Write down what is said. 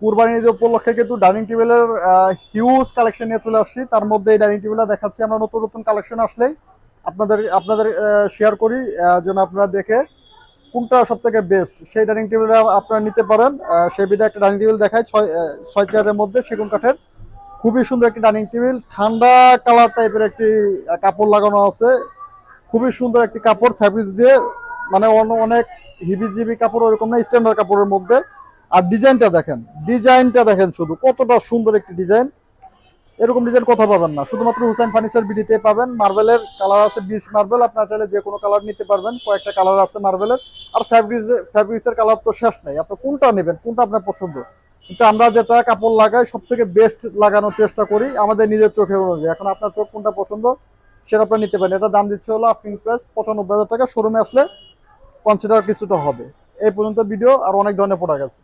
কুরবানি ঈদ উপলক্ষে কিন্তু ডাইনিং টেবিলের হিউজ কালেকশন নিয়ে চলে আসছি। তার মধ্যে এই ডাইনিং টেবিলটা দেখাচ্ছি আমরা নতুন নতুন কালেকশন আসলেই আপনাদের আপনাদের শেয়ার করি, যেন আপনারা দেখে কোনটা সব থেকে বেস্ট সেই ডাইনিং টেবিলটা আপনারা নিতে পারেন। সেই বিধে একটা ডাইনিং টেবিল দেখায় 6 চেয়ারের মধ্যে সেগুন কাঠের, খুবই সুন্দর একটি ডাইনিং টেবিল। ঠান্ডা কালার টাইপের একটি কাপড় লাগানো আছে, খুবই সুন্দর একটি কাপড় ফ্যাব্রিক্স দিয়ে, মানে অনেক হিবিজিবি কাপড় ওরকম না, স্ট্যান্ডার্ড কাপড়ের মধ্যে। আর ডিজাইনটা দেখেন শুধু কতটা সুন্দর একটি ডিজাইন। এরকম ডিজাইন কোথাও পাবেন না, শুধুমাত্র হুসাইন ফার্নিচার বিডিতে পাবেন। মার্বেলের কালার আছে 20 মার্বেল, আপনারা চাইলে যে কোনো কালার নিতে পারবেন, কয়েকটা কালার আছে মার্বেলের। আর ফ্যাব্রিক্সের কালার তো শেষ নাই, আপনি কোনটা নেবেন, কোনটা আপনার পছন্দ। কিন্তু আমরা যেটা কাপড় লাগাই সব থেকে বেস্ট লাগানোর চেষ্টা করি আমাদের নিজের চোখের অনুযায়ী। এখন আপনার চোখ কোনটা পছন্দ সেটা আপনারা নিতে পারেন। এটা দাম দিচ্ছে হলো আস্কিং প্রাইস 95,000 টাকা, শোরুমে আসলে কনসিডার কিছুটা হবে। এই পর্যন্ত ভিডিও, আর অনেক ধরনের প্রোডাক্ট আছে।